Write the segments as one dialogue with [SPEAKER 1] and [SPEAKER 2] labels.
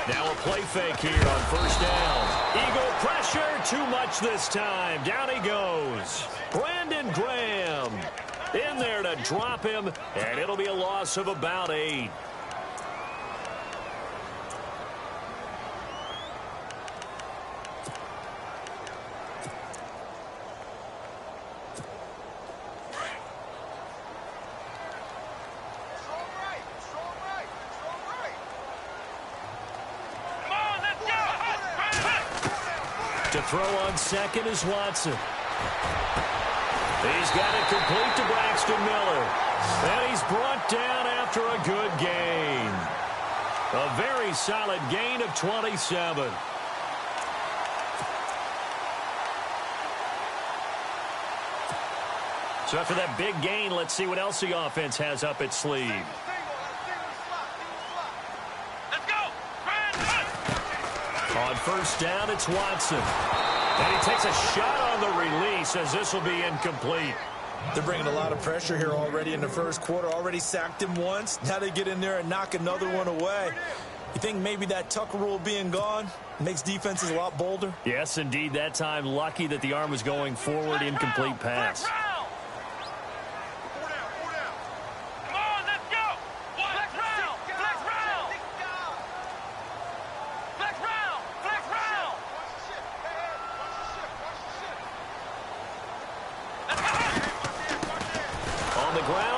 [SPEAKER 1] Now a play fake here on first down. Eagle pressure, too much this time. Down he goes. Brandon Graham in there to drop him, and it'll be a loss of about 8. To throw on second is Watson. He's got it complete to Braxton Miller. And he's brought down after a good gain. A very solid gain of 27. So after that big gain, let's see what else the offense has up its sleeve. On first down, it's Watson. And he takes a shot on the release as this will be incomplete.
[SPEAKER 2] They're bringing a lot of pressure here already in the first quarter. Already sacked him once. Now they get in there and knock another one away. You think maybe that Tucker rule being gone makes defenses a lot bolder?
[SPEAKER 1] Yes, indeed. That time, lucky that the arm was going forward. Incomplete pass.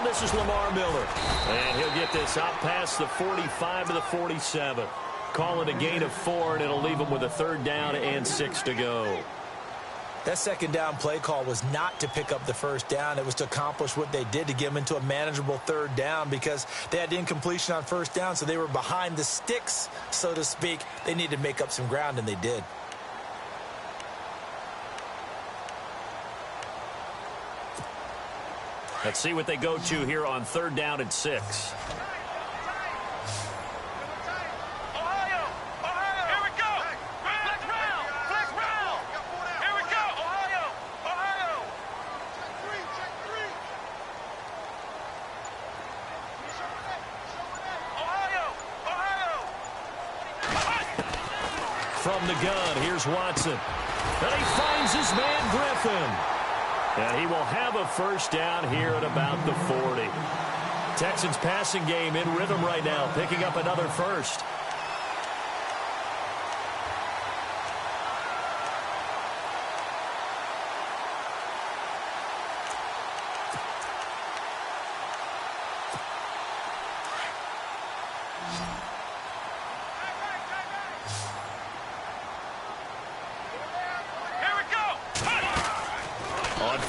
[SPEAKER 1] This is Lamar Miller, and he'll get this out past the 45 to the 47. Call it a gain of 4, and it'll leave him with a third down and 6 to go.
[SPEAKER 2] That second down play call was not to pick up the first down. It was to accomplish what they did to get them into a manageable third down because they had incompletion on first down, so they were behind the sticks, so to speak. They needed to make up some ground, and they did.
[SPEAKER 1] Let's see what they go to here on third down and 6. From the gun, here's Watson. And he finds his man Griffin. And he will have a first down here at about the 40. Texans passing game in rhythm right now, picking up another first.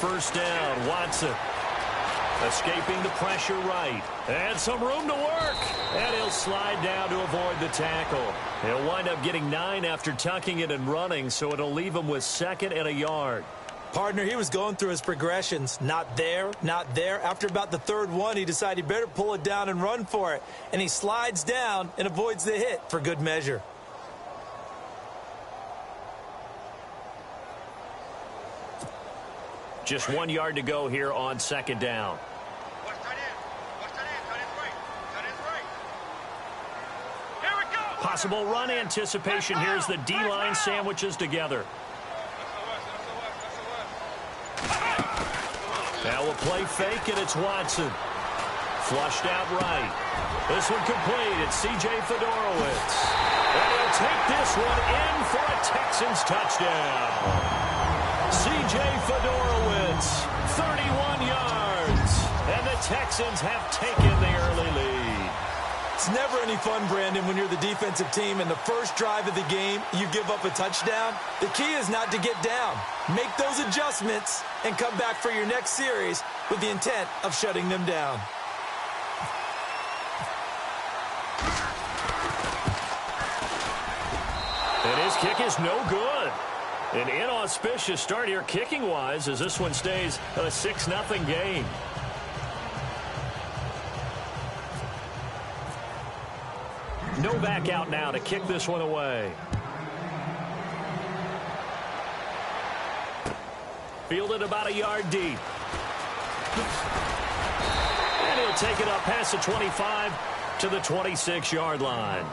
[SPEAKER 1] First down, Watson. Escaping the pressure right. And some room to work. And he'll slide down to avoid the tackle. He'll wind up getting 9 after tucking it and running, so it'll leave him with 2nd and a yard.
[SPEAKER 2] Partner, he was going through his progressions. Not there, not there. After about the third one, he decided he better pull it down and run for it. And he slides down and avoids the hit for good measure.
[SPEAKER 1] Just 1 yard to go here on second down. Possible run anticipation. Here's the D-line sandwiches together. Now a play fake, and it's Watson. Flushed out right. This one complete. It's C.J. Fedorowicz. And he'll take this one in for a Texans touchdown. C.J. Fedorowicz, 31 yards, and the Texans have taken the early lead.
[SPEAKER 2] It's never any fun, Brandon, when you're the defensive team and the first drive of the game, you give up a touchdown. The key is not to get down. Make those adjustments and come back for your next series with the intent of shutting them down.
[SPEAKER 1] And his kick is no good. An inauspicious start here kicking-wise as this one stays a 6-0 game. Novak out now to kick this one away. Fielded about a yard deep. And he'll take it up past the 25 to the 26-yard line.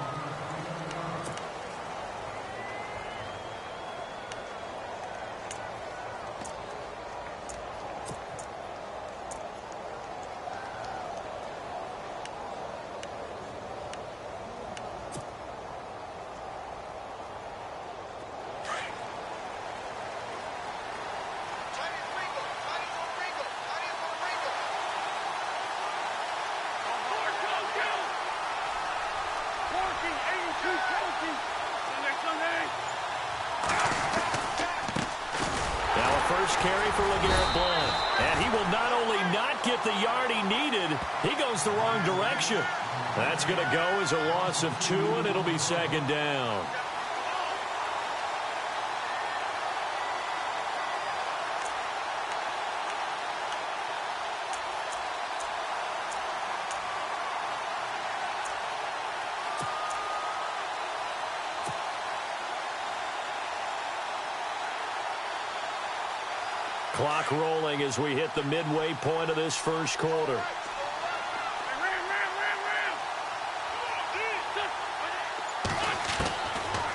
[SPEAKER 1] first carry for LeGarrette Blount. And he will not only not get the yard he needed, he goes the wrong direction. That's going to go as a loss of 2, and it'll be second down. Clock rolling as we hit the midway point of this first quarter.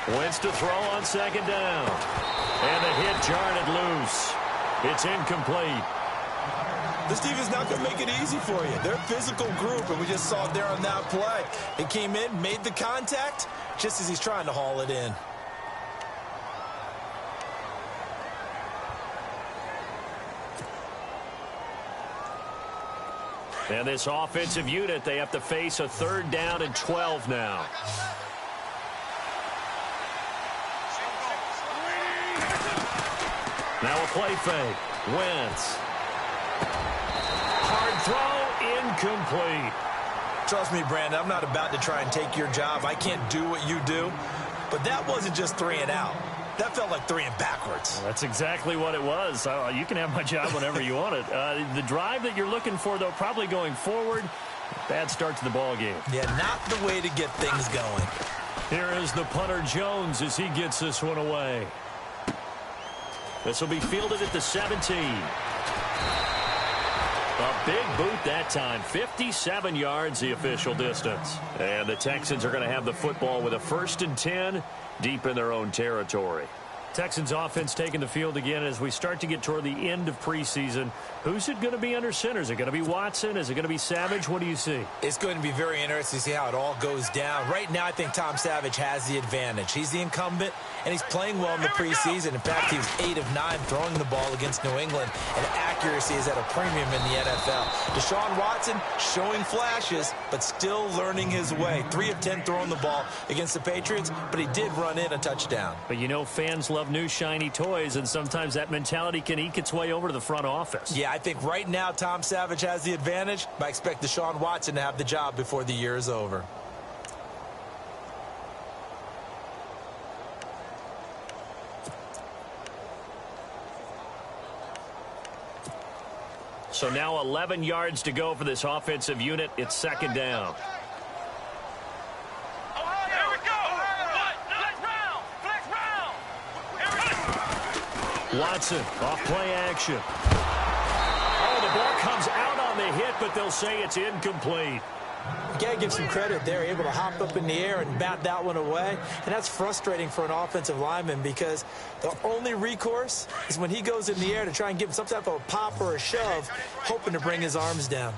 [SPEAKER 1] Wentz to throw on second down. And the hit jarred it loose. It's incomplete.
[SPEAKER 2] This defense not going to make it easy for you. They're a physical group, and we just saw it there on that play. He came in, made the contact, just as he's trying to haul it in.
[SPEAKER 1] And this offensive unit, they have to face a 3rd down and 12 now. Now a play fake. Wentz. Hard throw, incomplete.
[SPEAKER 2] Trust me, Brandon, I'm not about to try and take your job. I can't do what you do. But that wasn't just 3 and out. That felt like 3 and backwards.
[SPEAKER 3] Well, that's exactly what it was. You can have my job whenever you want it. The drive that you're looking for, though, probably going forward. Bad start to the ball game.
[SPEAKER 2] Yeah, not the way to get things going.
[SPEAKER 1] Here is the punter Jones as he gets this one away. This will be fielded at the 17. A big boot that time. 57 yards the official distance. And the Texans are going to have the football with a 1st and 10 deep in their own territory.
[SPEAKER 3] Texans offense taking the field again as we start to get toward the end of preseason. Who's it going to be under center? Is it going to be Watson? Is it going to be Savage? What do you see?
[SPEAKER 2] It's going to be very interesting to see how it all goes down. Right now, I think Tom Savage has the advantage. He's the incumbent, and he's playing well in the preseason. In fact, he was 8 of 9 throwing the ball against New England, and accuracy is at a premium in the NFL. Deshaun Watson showing flashes, but still learning his way. 3 of 10 throwing the ball against the Patriots, but he did run in a touchdown.
[SPEAKER 3] But you know, fans love new shiny toys, and sometimes that mentality can eke its way over to the front office.
[SPEAKER 2] Yeah, I think right now Tom Savage has the advantage, but I expect Deshaun Watson to have the job before the year is over.
[SPEAKER 1] So now 11 yards to go for this offensive unit. It's second down. Watson, off play action. Oh, the ball comes out on the hit, but they'll say it's incomplete.
[SPEAKER 2] You got to give some credit. They're able to hop up in the air and bat that one away. And that's frustrating for an offensive lineman because the only recourse is when he goes in the air to try and give him some type of a pop or a shove, hoping to bring his arms down.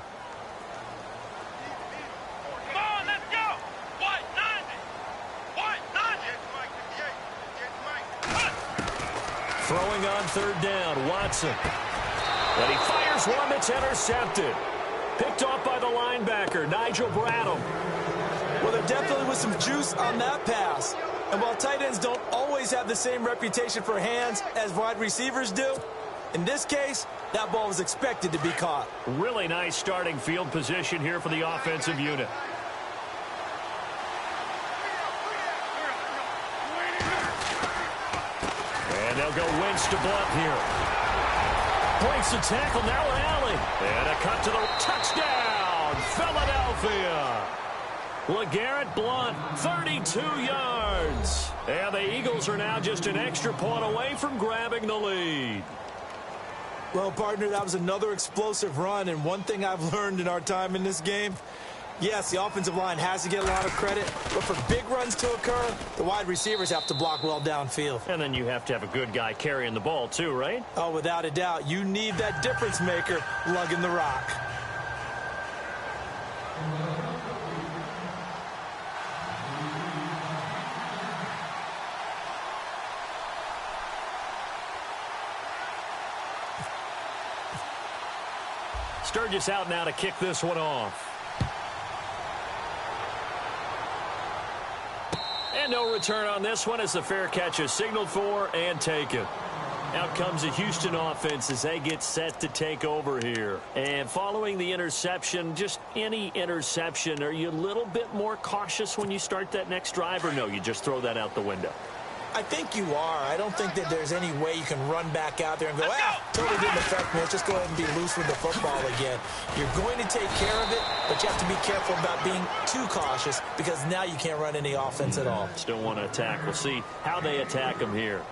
[SPEAKER 1] Throwing on 3rd down, Watson. But he fires one that's intercepted. Picked off by the linebacker, Nigel Bradham.
[SPEAKER 2] Well, there definitely was some juice on that pass. And while tight ends don't always have the same reputation for hands as wide receivers do, in this case, that ball was expected to be caught.
[SPEAKER 1] Really nice starting field position here for the offensive unit. And they'll go Wentz to Blount here. Breaks the tackle, now an alley. And a cut to the touchdown, Philadelphia. LeGarrette Blount, 32 yards. And the Eagles are now just an extra point away from grabbing the lead.
[SPEAKER 2] Well, partner, that was another explosive run. And one thing I've learned in our time in this game, yes, the offensive line has to get a lot of credit, but for big runs to occur, the wide receivers have to block well downfield.
[SPEAKER 3] And then you have to have a good guy carrying the ball too, right?
[SPEAKER 2] Oh, without a doubt. You need that difference maker lugging the rock.
[SPEAKER 1] Sturgis out now to kick this one off. And no return on this one as the fair catch is signaled for and taken.
[SPEAKER 3] Out comes the Houston offense as they get set to take over here. And following the interception, just any interception, are you a little bit more cautious when you start that next drive, or no, you just throw that out the window?
[SPEAKER 2] I think you are. I don't think that there's any way you can run back out there and go, totally didn't affect me. Let's just go ahead and be loose with the football again. You're going to take care of it, but you have to be careful about being too cautious because now you can't run any offense at all.
[SPEAKER 3] Still want to attack. We'll see how they attack him here.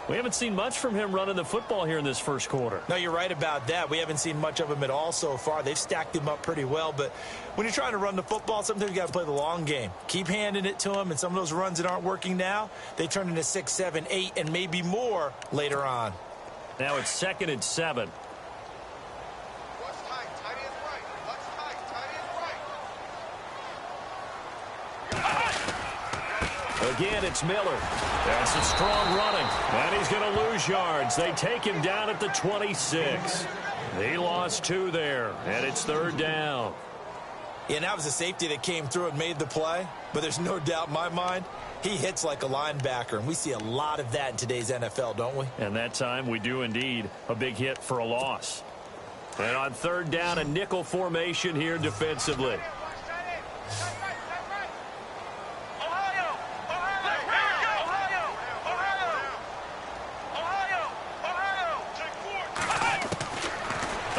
[SPEAKER 3] We haven't seen much from him running the football here in this first quarter.
[SPEAKER 2] No, you're right about that. We haven't seen much of him at all so far. They've stacked him up pretty well, but when you're trying to run the football, sometimes you got to play the long game. Keep handing it to him, and some of those runs that aren't working now, they turn into 6, 7, 8, and maybe more later on.
[SPEAKER 3] Now it's 2nd and 7. Again, it's Miller. That's a strong running. And he's going to lose yards. They take him down at the 26. He lost 2 there, and it's 3rd down.
[SPEAKER 2] Yeah, that was a safety that came through and made the play. But there's no doubt in my mind, he hits like a linebacker. And we see a lot of that in today's NFL, don't we?
[SPEAKER 3] And that time we do indeed a big hit for a loss. And on 3rd down, a nickel formation here defensively.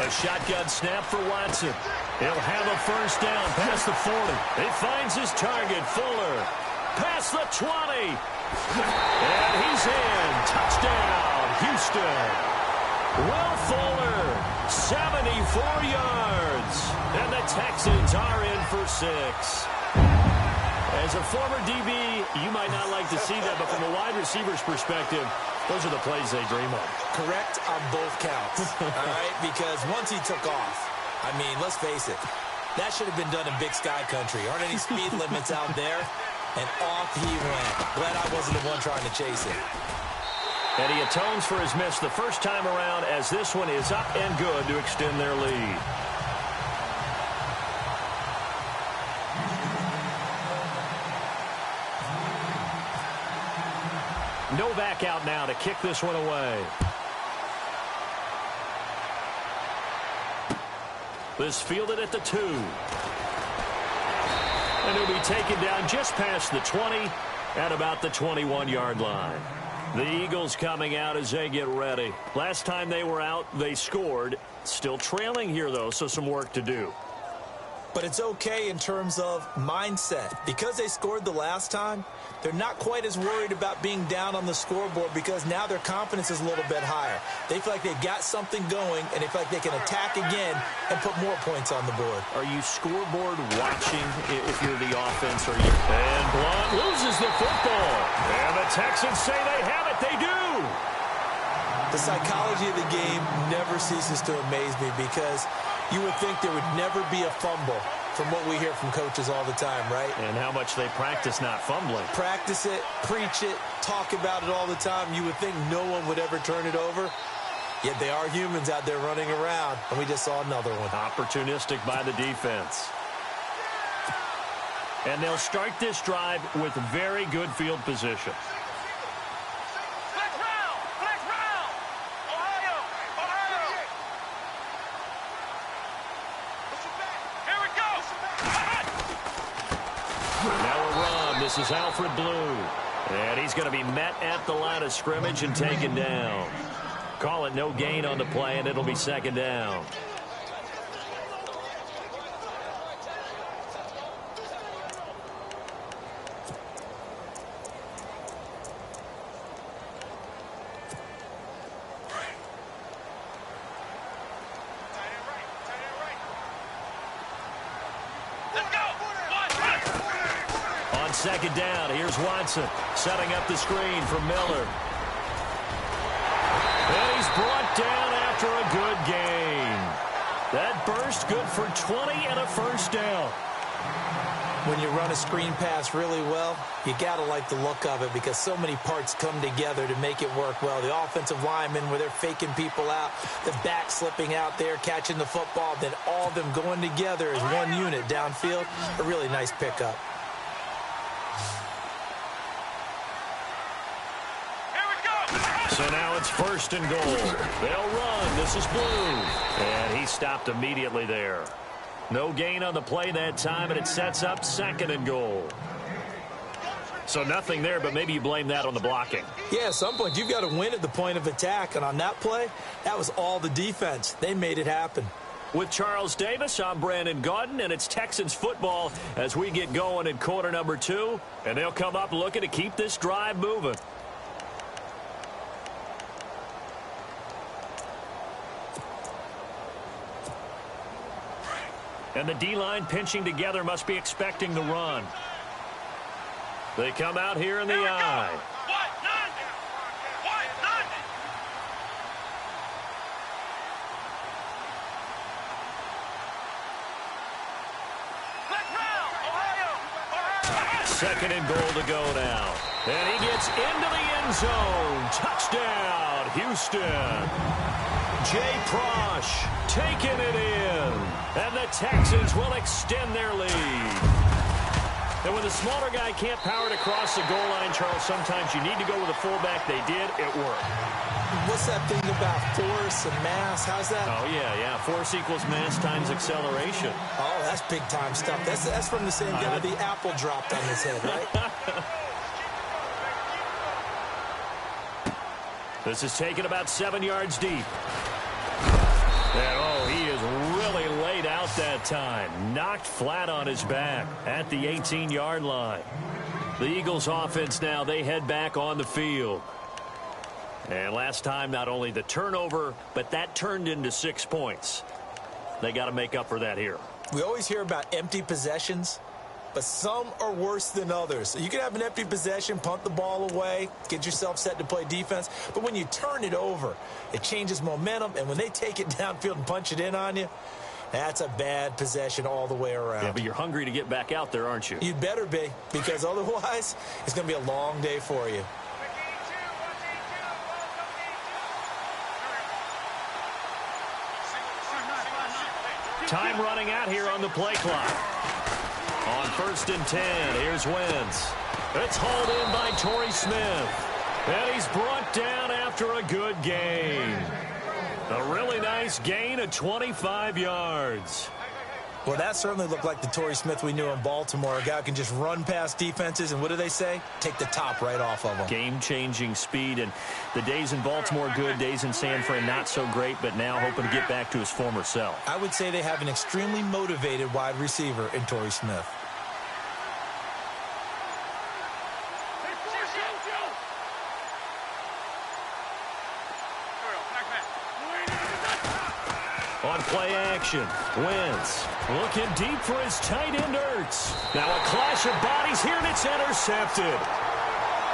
[SPEAKER 3] A shotgun snap for Watson. He'll have a 1st down past the 40. He finds his target, Fuller. Past the 20. And he's in. Touchdown, Houston. Will Fuller, 74 yards. And the Texans are in for 6. As a former DB, you might not like to see that, but from a wide receiver's perspective, those are the plays they dream of.
[SPEAKER 2] Correct on both counts, all right? Because once he took off, I mean, let's face it, that should have been done in Big Sky Country. Aren't any speed limits out there? And off he went. Glad I wasn't the one trying to chase him.
[SPEAKER 3] And he atones for his miss the first time around as this one is up and good to extend their lead. Novak out now to kick this one away. This fielded at the 2. And he'll be taken down just past the 20 at about the 21-yard line. The Eagles coming out as they get ready. Last time they were out, they scored. Still trailing here, though, so some work to do.
[SPEAKER 2] But it's okay in terms of mindset. Because they scored the last time, they're not quite as worried about being down on the scoreboard because now their confidence is a little bit higher. They feel like they've got something going, and they feel like they can attack again and put more points on the board.
[SPEAKER 3] Are you scoreboard watching if you're the offense? Or you... And Blunt loses the football. And the Texans say they have it. They do.
[SPEAKER 2] The psychology of the game never ceases to amaze me because you would think there would never be a fumble from what we hear from coaches all the time, right?
[SPEAKER 3] And how much they practice not fumbling.
[SPEAKER 2] Practice it, preach it, talk about it all the time. You would think no one would ever turn it over. Yet they are humans out there running around, and we just saw another one.
[SPEAKER 3] Opportunistic by the defense. And they'll start this drive with very good field position. This is Alfred Blue. And he's going to be met at the line of scrimmage and taken down. Call it no gain on the play, and it'll be 2nd down. On 2nd down, here's Watson setting up the screen for Miller. And he's brought down after a good gain. That burst good for 20 and a 1st down.
[SPEAKER 2] When you run a screen pass really well, you got to like the look of it because so many parts come together to make it work well. The offensive linemen, where they're faking people out, the back slipping out there, catching the football, then all of them going together as one unit downfield. A really nice pickup.
[SPEAKER 1] So now it's 1st and goal. They'll run. This is Blue. And he stopped immediately there. No gain on the play that time, and it sets up 2nd and goal. So nothing there, but maybe you blame that on the blocking.
[SPEAKER 2] Yeah, at some point, you've got to win at the point of attack. And on that play, that was all the defense. They made it happen.
[SPEAKER 1] With Charles Davis, I'm Brandon Gaudin, and it's Texans football as we get going in quarter number 2. And they'll come up looking to keep this drive moving. And the D-line pinching together must be expecting the run. They come out here in the eye. Second and goal to go now. And he gets into the end zone. Touchdown, Houston. Jay Prosh taking it in. And the Texans will extend their lead. And when the smaller guy can't power it across the goal line, Charles, sometimes you need to go with a fullback. They did. It worked.
[SPEAKER 2] What's that thing about force and mass? How's that?
[SPEAKER 1] Oh, yeah. Force equals mass times acceleration.
[SPEAKER 2] Oh, that's big-time stuff. That's from the same guy the apple dropped on his head, right?
[SPEAKER 1] This is taken about 7 yards deep. And, he is really laid out that time. Knocked flat on his back at the 18-yard line. The Eagles offense now, they head back on the field. And last time, not only the turnover, but that turned into 6 points. They got to make up for that here.
[SPEAKER 2] We always hear about empty possessions, but some are worse than others. You can have an empty possession, punt the ball away, get yourself set to play defense. But when you turn it over, it changes momentum. And when they take it downfield and punch it in on you, that's a bad possession all the way around.
[SPEAKER 1] Yeah, but you're hungry to get back out there, aren't you?
[SPEAKER 2] You'd better be, because otherwise it's going to be a long day for you.
[SPEAKER 1] Time running out here on the play clock. On 1st and 10, here's Wentz. It's hauled in by Torrey Smith. And he's brought down after a good gain. A really nice gain of 25 yards.
[SPEAKER 2] Well, that certainly looked like the Torrey Smith we knew in Baltimore. A guy who can just run past defenses, and what do they say? Take the top right off of them.
[SPEAKER 1] Game-changing speed, and the days in Baltimore good, days in San Fran not so great, but now hoping to get back to his former self.
[SPEAKER 2] I would say they have an extremely motivated wide receiver in Torrey Smith.
[SPEAKER 1] On play action, Wentz looking deep for his tight end Ertz. Now a clash of bodies here, and it's intercepted.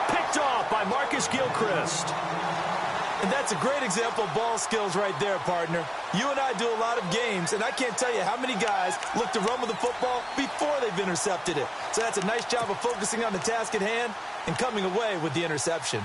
[SPEAKER 1] Picked off by Marcus Gilchrist.
[SPEAKER 2] And that's a great example of ball skills right there, partner. You and I do a lot of games, and I can't tell you how many guys look to run with the football before they've intercepted it. So that's a nice job of focusing on the task at hand and coming away with the interception.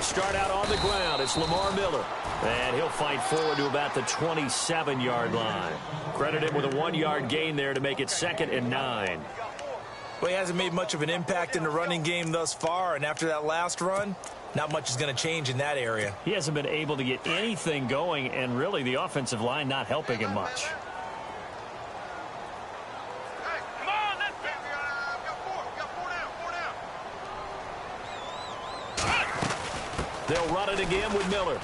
[SPEAKER 1] Start out on the ground. It's Lamar Miller. And he'll fight forward to about the 27-yard line. Credit him with a 1-yard gain there to make it 2nd and 9.
[SPEAKER 2] Well, he hasn't made much of an impact in the running game thus far, and after that last run, not much is going to change in that area.
[SPEAKER 1] He hasn't been able to get anything going, and really the offensive line not helping him much. They'll run it again with Miller.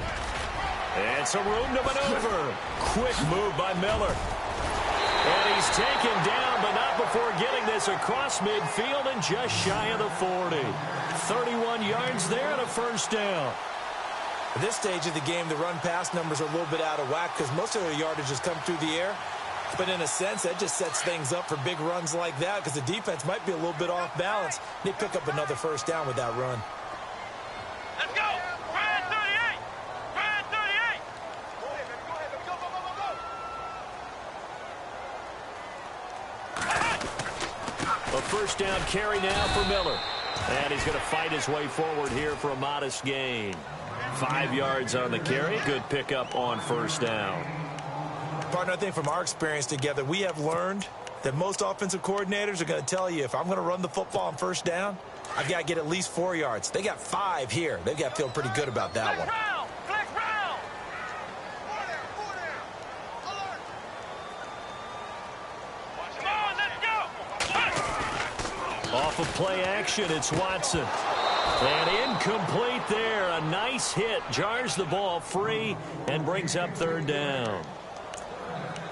[SPEAKER 1] And some room to maneuver. Quick move by Miller. And he's taken down, but not before getting this across midfield and just shy of the 40. 31 yards there and a 1st down.
[SPEAKER 2] At this stage of the game, the run-pass numbers are a little bit out of whack because most of their yardage has come through the air. But in a sense, that just sets things up for big runs like that because the defense might be a little bit off balance. They pick up another 1st down with that run.
[SPEAKER 4] Let's go!
[SPEAKER 1] A 1st down carry now for Miller. And he's going to fight his way forward here for a modest gain. 5 yards on the carry. Good pickup on 1st down.
[SPEAKER 2] Partner, I think from our experience together, we have learned that most offensive coordinators are going to tell you, if I'm going to run the football on first down, I've got to get at least 4 yards. They got 5 here. They've got to feel pretty good about that one.
[SPEAKER 1] Off of play action, it's Watson. And incomplete there. A nice hit. Jars the ball free and brings up third down.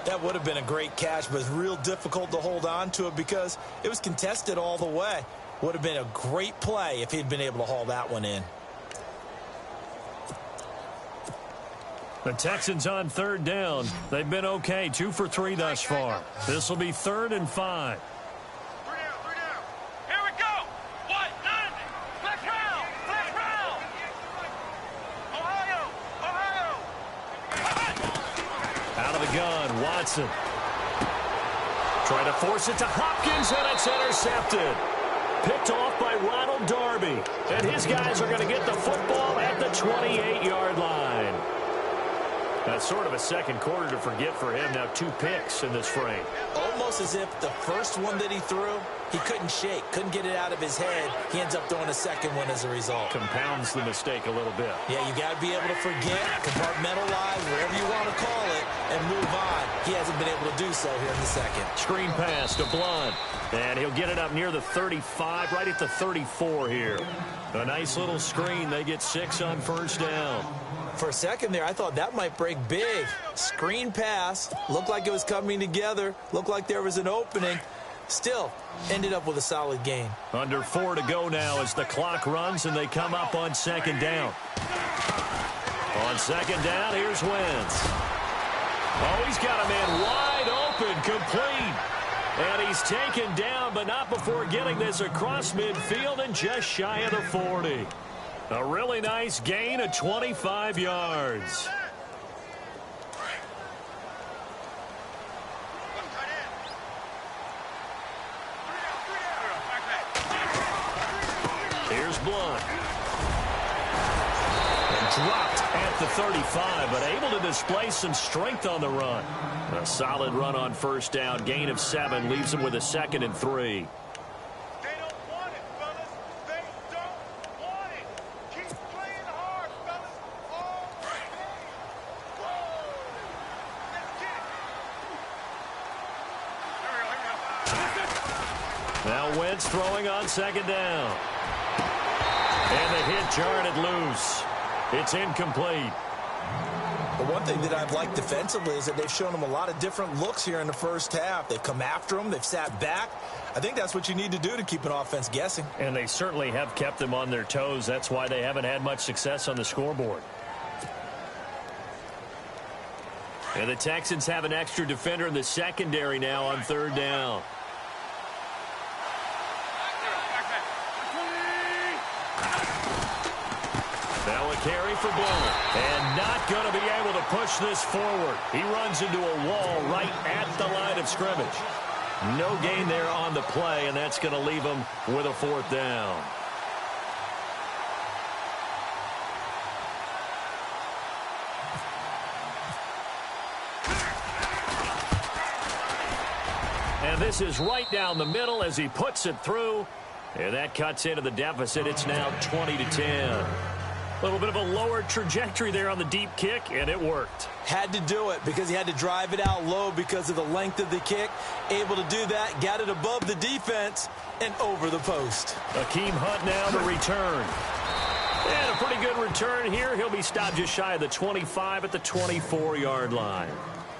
[SPEAKER 2] That would have been a great catch, but it's real difficult to hold on to it because it was contested all the way. Would have been a great play if he'd been able to haul that one in.
[SPEAKER 1] The Texans on third down. They've been okay, 2 for 3 thus far. This will be 3rd and 5. Gun, Watson. Trying to force it to Hopkins, and it's intercepted. Picked off by Ronald Darby. And his guys are going to get the football at the 28-yard line. That's sort of a second quarter to forget for him. Now 2 picks in this frame.
[SPEAKER 2] Almost as if the first one that he threw, he couldn't shake, couldn't get it out of his head. He ends up throwing a second one as a result.
[SPEAKER 1] Compounds the mistake a little bit.
[SPEAKER 2] Yeah, you got to be able to forget, compartmentalize, whatever you want to call it, and move on. He hasn't been able to do so here in the second.
[SPEAKER 1] Screen pass to Blunt. And he'll get it up near the 35, right at the 34 here. A nice little screen. They get 6 on first down.
[SPEAKER 2] For a second there, I thought that might break big. Screen pass. Looked like it was coming together. Looked like there was an opening. Still, ended up with a solid gain.
[SPEAKER 1] Under 4 to go now as the clock runs and they come up on second down. On second down, here's Wentz. Oh, he's got a man wide open, complete. And he's taken down, but not before getting this across midfield and just shy of the 40. A really nice gain of 25 yards. Here's Blunt. And dropped at the 35, but able to display some strength on the run. A solid run on first down. Gain of 7 leaves him with a 2nd and 3. Now Wentz throwing on second down. And the hit jarred it loose. It's incomplete.
[SPEAKER 2] But one thing that I've liked defensively is that they've shown him a lot of different looks here in the first half. They've come after him. They've sat back. I think that's what you need to do to keep an offense guessing.
[SPEAKER 1] And they certainly have kept them on their toes. That's why they haven't had much success on the scoreboard. And the Texans have an extra defender in the secondary now on third down. Now a carry for Blunt. And not going to be able to push this forward. He runs into a wall right at the line of scrimmage. No gain there on the play, and that's going to leave him with a 4th down. And this is right down the middle as he puts it through. And that cuts into the deficit. It's now 20-10. A little bit of a lower trajectory there on the deep kick, and it worked.
[SPEAKER 2] Had to do it because he had to drive it out low because of the length of the kick. Able to do that, got it above the defense, and over the post.
[SPEAKER 1] Akeem Hunt now to return. And a pretty good return here. He'll be stopped just shy of the 25 at the 24-yard line.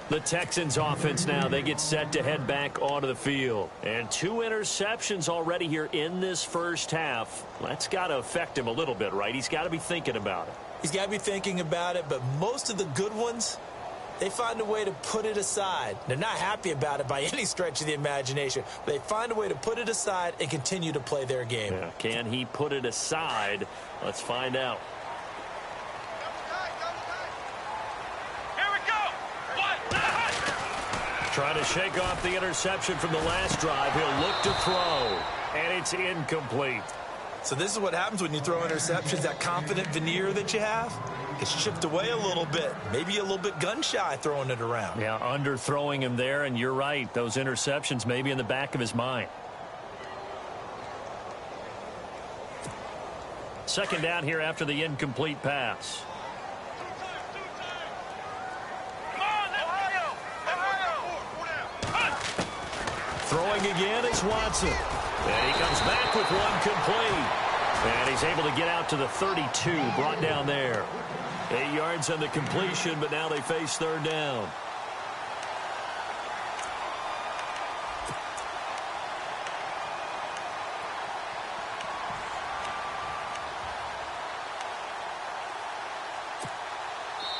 [SPEAKER 1] The Texans offense now, they get set to head back onto the field. And 2 interceptions already here in this first half. That's got to affect him a little bit, right? He's got to be thinking about it.
[SPEAKER 2] He's got to be thinking about it, but most of the good ones, they find a way to put it aside. They're not happy about it by any stretch of the imagination, but they find a way to put it aside and continue to play their game.
[SPEAKER 1] Yeah, can he put it aside? Let's find out. Trying to shake off the interception from the last drive. He'll look to throw, and it's incomplete.
[SPEAKER 2] So this is what happens when you throw interceptions. That confident veneer that you have gets chipped away a little bit. Maybe a little bit gun-shy throwing it around.
[SPEAKER 3] Yeah, underthrowing him there, and you're right. Those interceptions may be in the back of his mind. Second down here after the incomplete pass. Throwing again is Watson. And he comes back with one complete. And he's able to get out to the 32, brought down there. 8 yards on the completion, but now they face third down.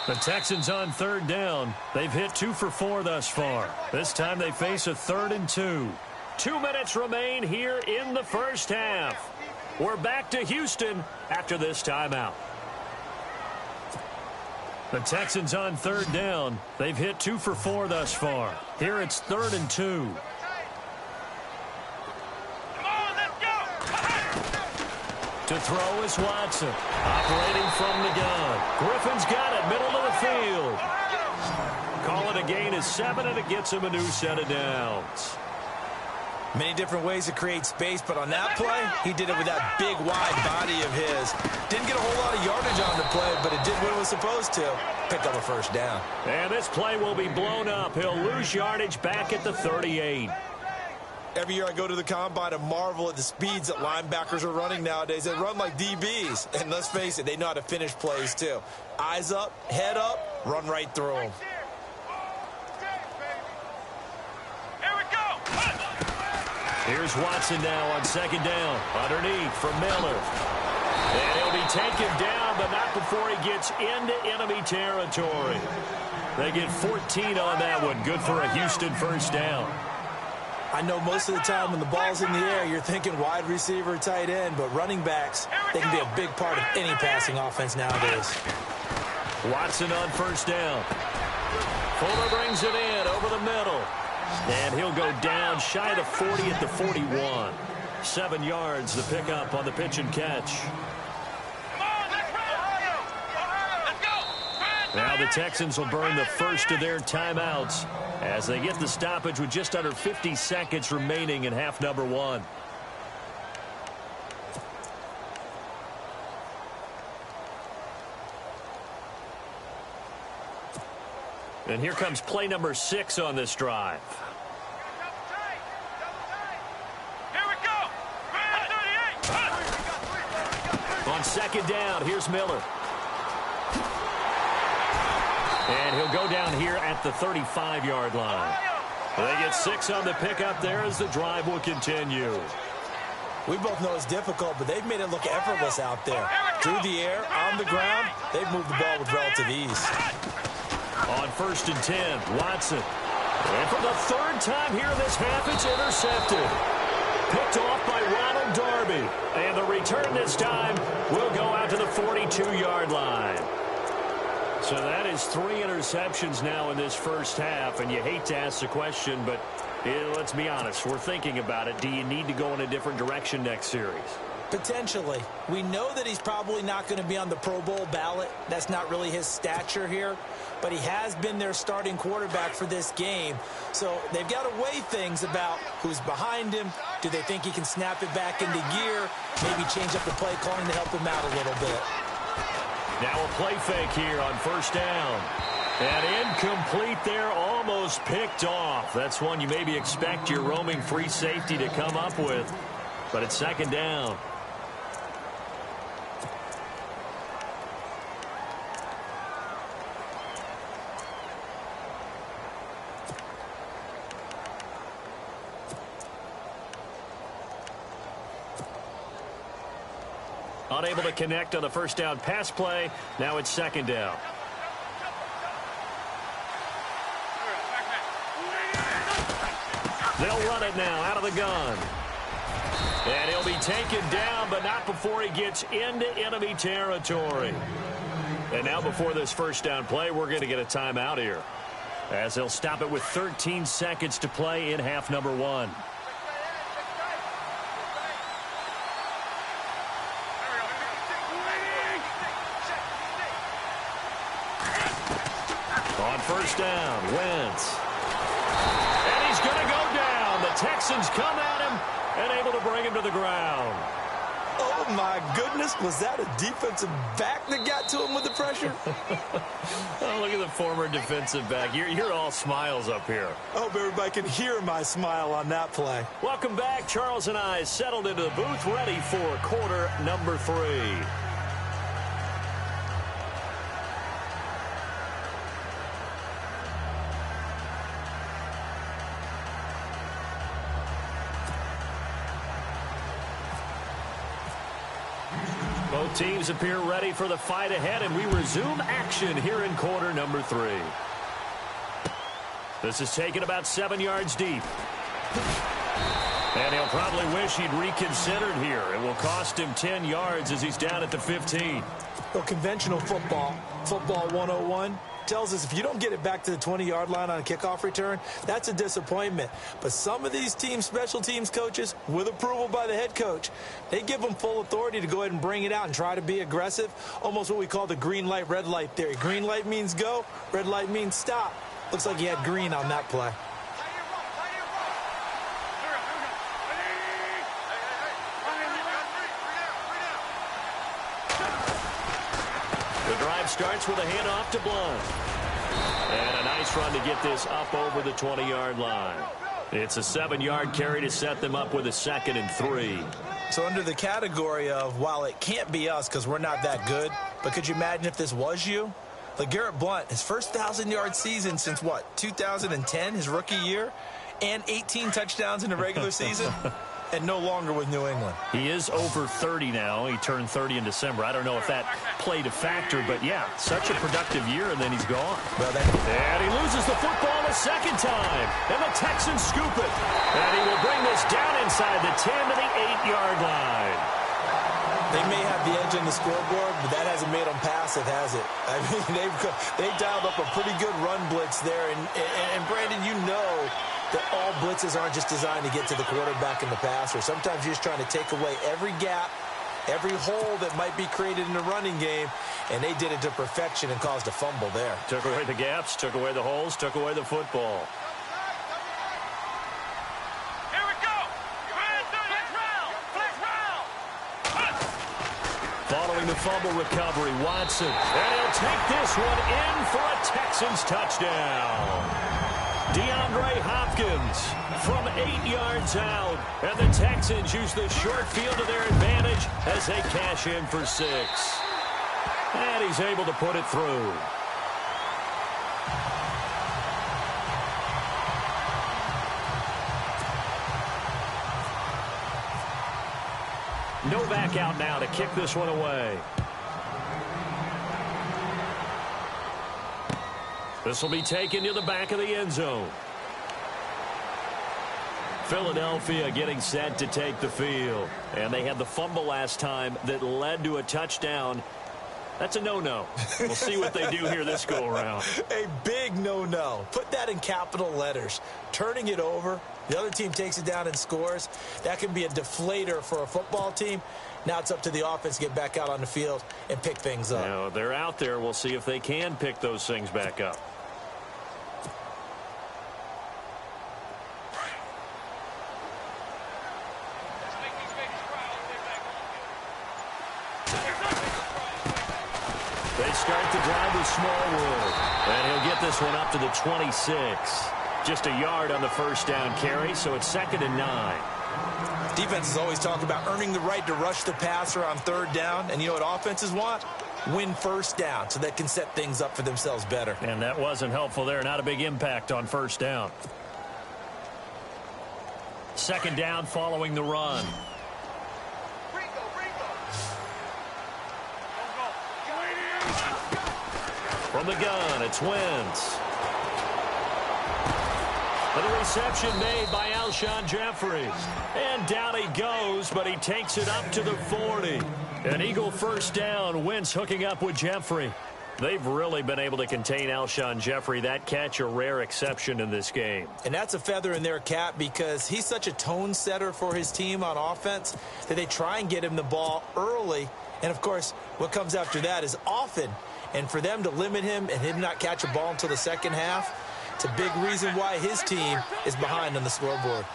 [SPEAKER 3] The Texans on third down. They've hit 2 for 4 thus far. This time they face a 3rd and 2. 2 minutes remain here in the first half. We're back to Houston after this timeout. The Texans on third down. They've hit 2 for 4 thus far. Here it's 3rd and 2. To throw is Watson. Operating from the gun. Griffin's got it, middle of the field. Call it a gain of 7, and it gets him a new set of downs.
[SPEAKER 2] Many different ways to create space, but on that play, he did it with that big, wide body of his. Didn't get a whole lot of yardage on the play, but it did what it was supposed to. Pick up a first down.
[SPEAKER 3] And this play will be blown up. He'll lose yardage back at the 38.
[SPEAKER 2] Every year I go to the combine and marvel at the speeds that linebackers are running nowadays. They run like DBs. And let's face it, they know how to finish plays too. Eyes up, head up, run right through them.
[SPEAKER 4] Here we go.
[SPEAKER 3] Here's Watson now on second down. Underneath from Miller. And he'll be taken down, but not before he gets into enemy territory. They get 14 on that one. Good for a Houston first down.
[SPEAKER 2] I know most of the time when the ball's in the air, you're thinking wide receiver, tight end, but running backs, they can be a big part of any passing offense nowadays.
[SPEAKER 3] Watson on first down. Fuller brings it in over the middle. And he'll go down shy of the 40 at the 41. 7 yards, the pickup on the pitch and catch. Now the Texans will burn the first of their timeouts as they get the stoppage with just under 50 seconds remaining in half number 1. And here comes play number 6 on this drive.
[SPEAKER 4] Here we go.
[SPEAKER 3] On second down, here's Miller. And he'll go down here at the 35-yard line. They get 6 on the pickup there as the drive will continue.
[SPEAKER 2] We both know it's difficult, but they've made it look effortless out there. Through the air, on the ground, they've moved the ball with relative ease.
[SPEAKER 3] On first and 10, Watson. And for the 3rd time here in this half, it's intercepted. Picked off by Ronald Darby. And the return this time will go out to the 42-yard line. So that is 3 interceptions now in this first half, and you hate to ask the question, but let's be honest, we're thinking about it. Do you need to go in a different direction next series?
[SPEAKER 2] Potentially. We know that he's probably not going to be on the Pro Bowl ballot. That's not really his stature here, but he has been their starting quarterback for this game. So they've got to weigh things about who's behind him. Do they think he can snap it back into gear? Maybe change up the play calling to help him out a little bit.
[SPEAKER 3] Now a play fake here on first down. And incomplete there, almost picked off. That's one you maybe expect your roaming free safety to come up with. But it's second down. Unable to connect on the first down pass play. Now it's second down. They'll run it now out of the gun. And he'll be taken down, but not before he gets into enemy territory. And now before this first down play, we're going to get a timeout here, as they'll stop it with 13 seconds to play in half number 1.
[SPEAKER 1] On first down, Wentz. And he's going to go down. The Texans come at him and able to bring him to the ground.
[SPEAKER 2] Oh, my goodness. Was that a defensive back that got to him with the pressure?
[SPEAKER 1] Oh, look at the former defensive back. You're all smiles up here.
[SPEAKER 2] I hope everybody can hear my smile on that play.
[SPEAKER 1] Welcome back. Charles and I settled into the booth, ready for quarter number 3. Both teams appear ready for the fight ahead, and we resume action here in quarter number 3. This is taken about 7 yards deep. And he'll probably wish he'd reconsidered here. It will cost him 10 yards as he's down at the 15.
[SPEAKER 2] Well, conventional football 101, tells us if you don't get it back to the 20-yard line on a kickoff return, that's a disappointment. But some of these teams, special teams coaches, with approval by the head coach, they give them full authority to go ahead and bring it out and try to be aggressive, almost what we call the green light, red light theory. Green light means go, red light means stop. Looks like he had green on that play.
[SPEAKER 1] The drive starts with a handoff to Blunt. And a nice run to get this up over the 20-yard line. It's a 7-yard carry to set them up with a 2nd and 3.
[SPEAKER 2] So under the category of, while it can't be us because we're not that good, but could you imagine if this was you? LeGarrette Blunt, his first 1,000-yard season since, what, 2010, his rookie year, and 18 touchdowns in the regular season, and no longer with New England.
[SPEAKER 1] He is over 30 now. He turned 30 in December. I don't know if that played a factor, but, yeah, such a productive year, and then he's gone.
[SPEAKER 2] Well,
[SPEAKER 1] and he loses the football a second time, and the Texans scoop it. And he will bring this down inside the 10 to the 8-yard line.
[SPEAKER 2] They may have the edge on the scoreboard, but that hasn't made them passive, has it? I mean, they've dialed up a pretty good run blitz there. And Brandon, you know that all blitzes aren't just designed to get to the quarterback and the passer. Sometimes you're just trying to take away every gap, every hole that might be created in the running game, and they did it to perfection and caused a fumble there.
[SPEAKER 1] Took away the gaps, took away the holes, took away the football. Following the fumble recovery, Watson. And he'll take this one in for a Texans touchdown. DeAndre Hopkins from 8 yards out. And the Texans use the short field to their advantage as they cash in for 6. And he's able to put it through. Novak out now to kick this one away. This will be taken to the back of the end zone. Philadelphia getting set to take the field. And they had the fumble last time that led to a touchdown. That's a no-no. We'll see what they do here this go-around.
[SPEAKER 2] A big no-no. Put that in capital letters. Turning it over, the other team takes it down and scores. That can be a deflator for a football team. Now it's up to the offense to get back out on the field and pick things up.
[SPEAKER 1] Now, they're out there. We'll see if they can pick those things back up. They start the drive with Smallwood. And he'll get this one up to the 26. Just a yard on the first down carry, so it's 2nd and 9.
[SPEAKER 2] Defenses always talk about earning the right to rush the passer on 3rd down. And you know what offenses want? Win first down so they can set things up for themselves better.
[SPEAKER 1] And that wasn't helpful there. Not a big impact on first down. 2nd down following the run. From the gun, it's Wentz. And the reception made by Alshon Jeffrey. And down he goes, but he takes it up to the 40. An Eagle first down. Wentz hooking up with Jeffrey. They've really been able to contain Alshon Jeffrey. That catch a rare exception in this game.
[SPEAKER 2] And that's a feather in their cap because he's such a tone setter for his team on offense that they try and get him the ball early. And, of course, what comes after that is often And for them to limit him and him not catch a ball until the second half, it's a big reason why his team is behind on the scoreboard.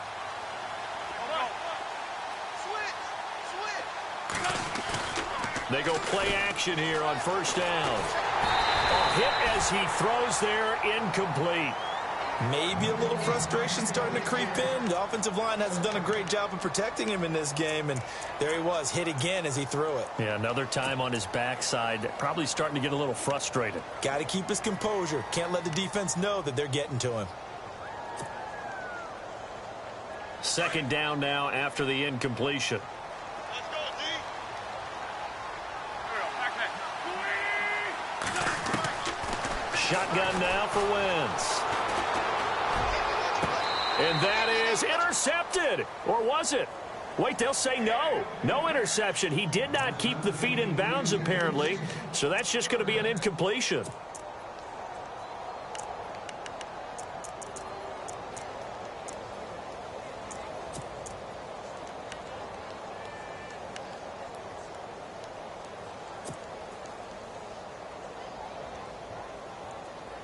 [SPEAKER 1] They go play action here on first down. A hit as he throws there, incomplete.
[SPEAKER 2] Maybe a little frustration starting to creep in. The offensive line hasn't done a great job of protecting him in this game, and there he was, hit again as he threw it.
[SPEAKER 1] Yeah, another time on his backside, probably starting to get a little frustrated.
[SPEAKER 2] Got to keep his composure. Can't let the defense know that they're getting to him.
[SPEAKER 1] Second down now after the incompletion. Shotgun now for Wentz. And that is intercepted. Or was it? Wait, they'll say no. No interception. He did not keep the feet in bounds, apparently. So that's just going to be an incompletion.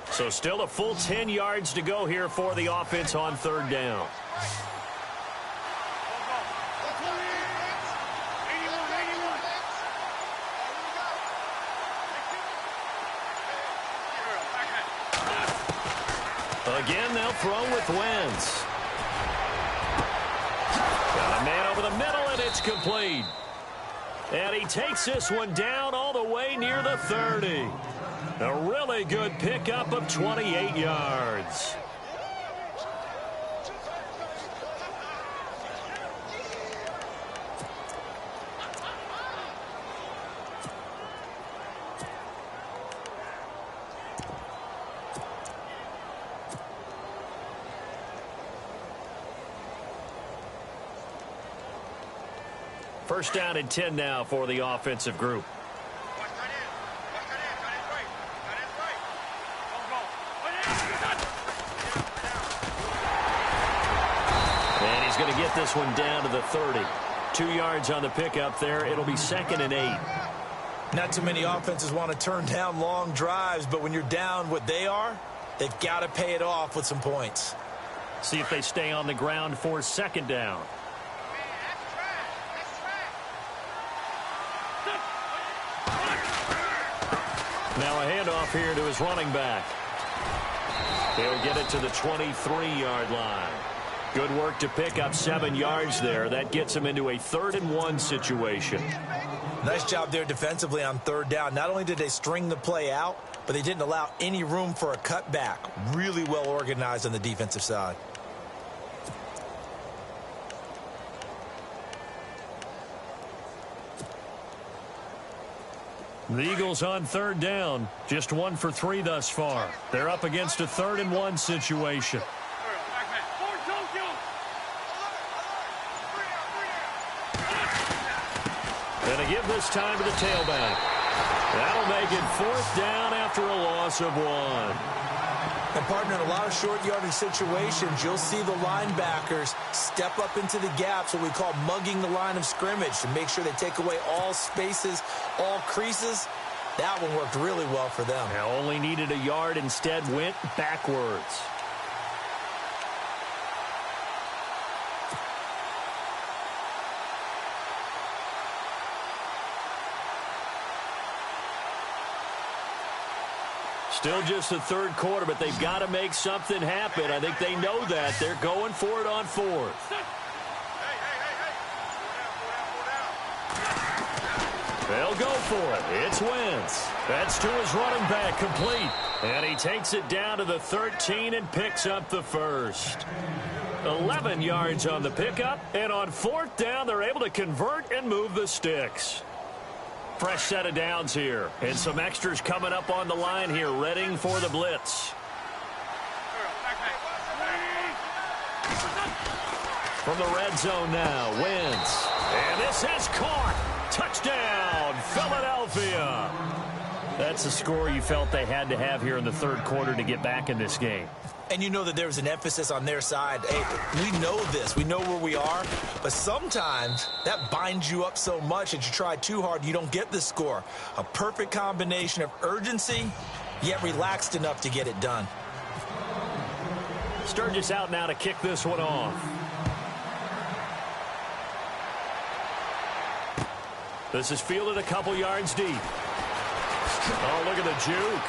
[SPEAKER 1] So still a full 10 yards to go here for the offense on third down. Again, they'll throw with Wentz. Got a man over the middle, and it's complete. And he takes this one down all the way near the 30. A really good pickup of 28 yards. First down and 10 now for the offensive group. And he's going to get this one down to the 30. 2 yards on the pickup there. It'll be 2nd and 8.
[SPEAKER 2] Not too many offenses want to turn down long drives, but when you're down what they are, they've got to pay it off with some points.
[SPEAKER 1] See if they stay on the ground for second down. Now a handoff here to his running back. He'll get it to the 23-yard line. Good work to pick up 7 yards there. That gets him into a 3rd and 1 situation.
[SPEAKER 2] Nice job there defensively on third down. Not only did they string the play out, but they didn't allow any room for a cutback. Really well organized on the defensive side.
[SPEAKER 1] The Eagles on third down. Just 1 for 3 thus far. They're up against a 3rd and 1 situation. And a give this time to the tailback. That'll make it 4th down after a loss of 1.
[SPEAKER 2] And, partner, in a lot of short yardage situations, you'll see the linebackers step up into the gaps, what we call mugging the line of scrimmage, to make sure they take away all spaces, all creases. That one worked really well for them.
[SPEAKER 1] Now only needed a yard, instead went backwards. Still just the 3rd quarter, but they've got to make something happen. I think they know that. They're going for it on 4th. They'll go for it. It's Wentz. That's to his running back, complete. And he takes it down to the 13 and picks up the 1st. 11 yards on the pickup. And on 4th down, they're able to convert and move the sticks. Fresh set of downs here. And some extras coming up on the line here, readying for the blitz. From the red zone now, Wentz. And this is caught. Touchdown, Philadelphia. That That's the score you felt they had to have here in the third quarter to get back in this game.
[SPEAKER 2] And you know that there was an emphasis on their side. Hey, we know this. We know where we are. But sometimes that binds you up so much that you try too hard, you don't get the score. A perfect combination of urgency, yet relaxed enough to get it done.
[SPEAKER 1] Sturgis out now to kick this one off. This is fielded a couple yards deep. Oh, look at the juke.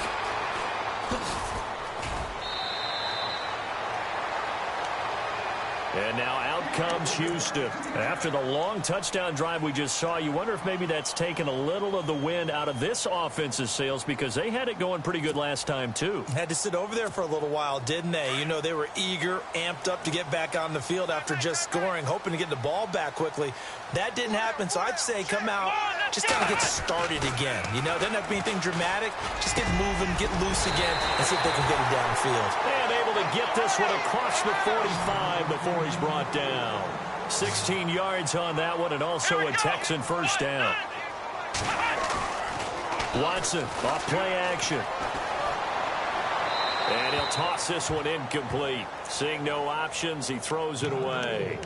[SPEAKER 1] And now out comes Houston. After the long touchdown drive we just saw, you wonder if maybe that's taken a little of the wind out of this offense's sails, because they had it going pretty good last time, too.
[SPEAKER 2] Had to sit over there for a little while, didn't they? You know, they were eager, amped up to get back on the field after just scoring, hoping to get the ball back quickly. That didn't happen, so I'd say come out, just kind of get started again. You know, doesn't have to be anything dramatic. Just get moving, get loose again, and see if they can get it downfield.
[SPEAKER 1] And able to get this one across the 45 before he's brought down. 16 yards on that one, and also a Texan first down. Watson off play action. And he'll toss this one incomplete. Seeing no options, he throws it away.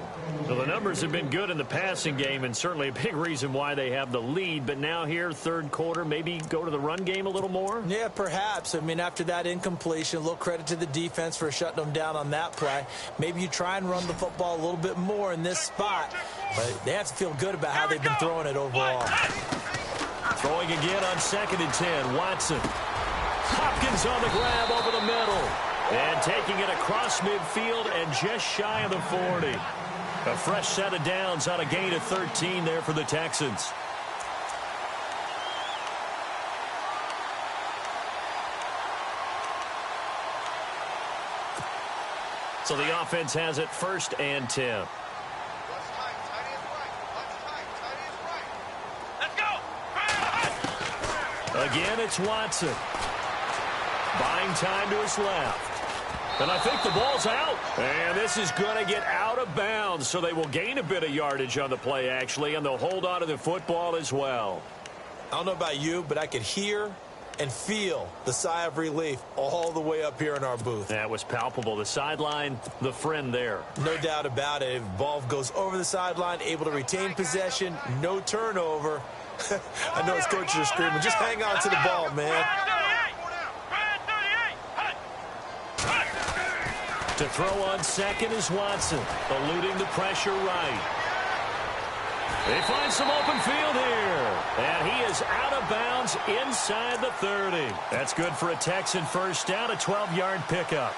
[SPEAKER 1] So the numbers have been good in the passing game, and certainly a big reason why they have the lead. But now here, third quarter, maybe go to the run game a little more?
[SPEAKER 2] Yeah, perhaps. I mean, after that incompletion, a little credit to the defense for shutting them down on that play. Maybe you try and run the football a little bit more in this spot. But they have to feel good about how they've been throwing it overall.
[SPEAKER 1] Throwing again on 2nd and 10. Watson. Hopkins on the grab over the middle. And taking it across midfield and just shy of the 40. A fresh set of downs on a gain of 13 there for the Texans. So the offense has it 1st and 10. Again, it's Watson. Buying time to his left. And I think the ball's out. And this is going to get out of bounds, so they will gain a bit of yardage on the play, actually, and they'll hold on to the football as well.
[SPEAKER 2] I don't know about you, but I could hear and feel the sigh of relief all the way up here in our booth.
[SPEAKER 1] That was palpable. The sideline, the friend there.
[SPEAKER 2] No doubt about it. If the ball goes over the sideline, able to retain possession, no turnover. I know his coaches are screaming, just hang on to the ball, man.
[SPEAKER 1] To throw on 2nd is Watson, eluding the pressure right. They find some open field here. And he is out of bounds inside the 30. That's good for a Texan first down, a 12-yard pickup.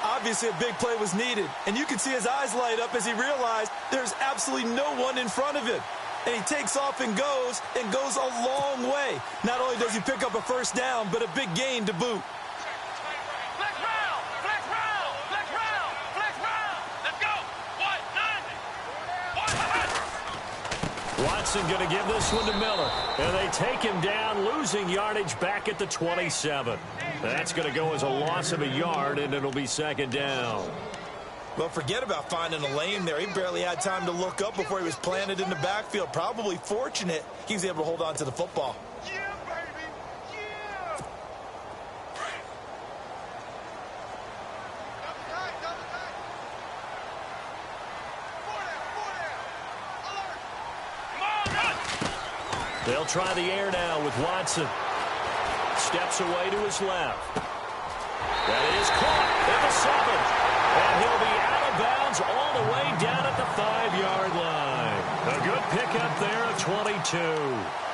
[SPEAKER 2] Obviously, a big play was needed. And you can see his eyes light up as he realized there's absolutely no one in front of him. And he takes off and goes a long way. Not only does he pick up a first down, but a big gain to boot.
[SPEAKER 1] Watson going to give this one to Miller. And they take him down, losing yardage back at the 27. That's going to go as a loss of a yard, and it'll be 2nd down.
[SPEAKER 2] Well, forget about finding a lane there. He barely had time to look up before he was planted in the backfield. Probably fortunate he was able to hold on to the football.
[SPEAKER 4] Yeah, baby. Yeah.
[SPEAKER 1] They'll try the air now with Watson. Steps away to his left. That is caught at the 7. And he'll be out of bounds all the way down at the 5-yard line. A good pickup there of 22.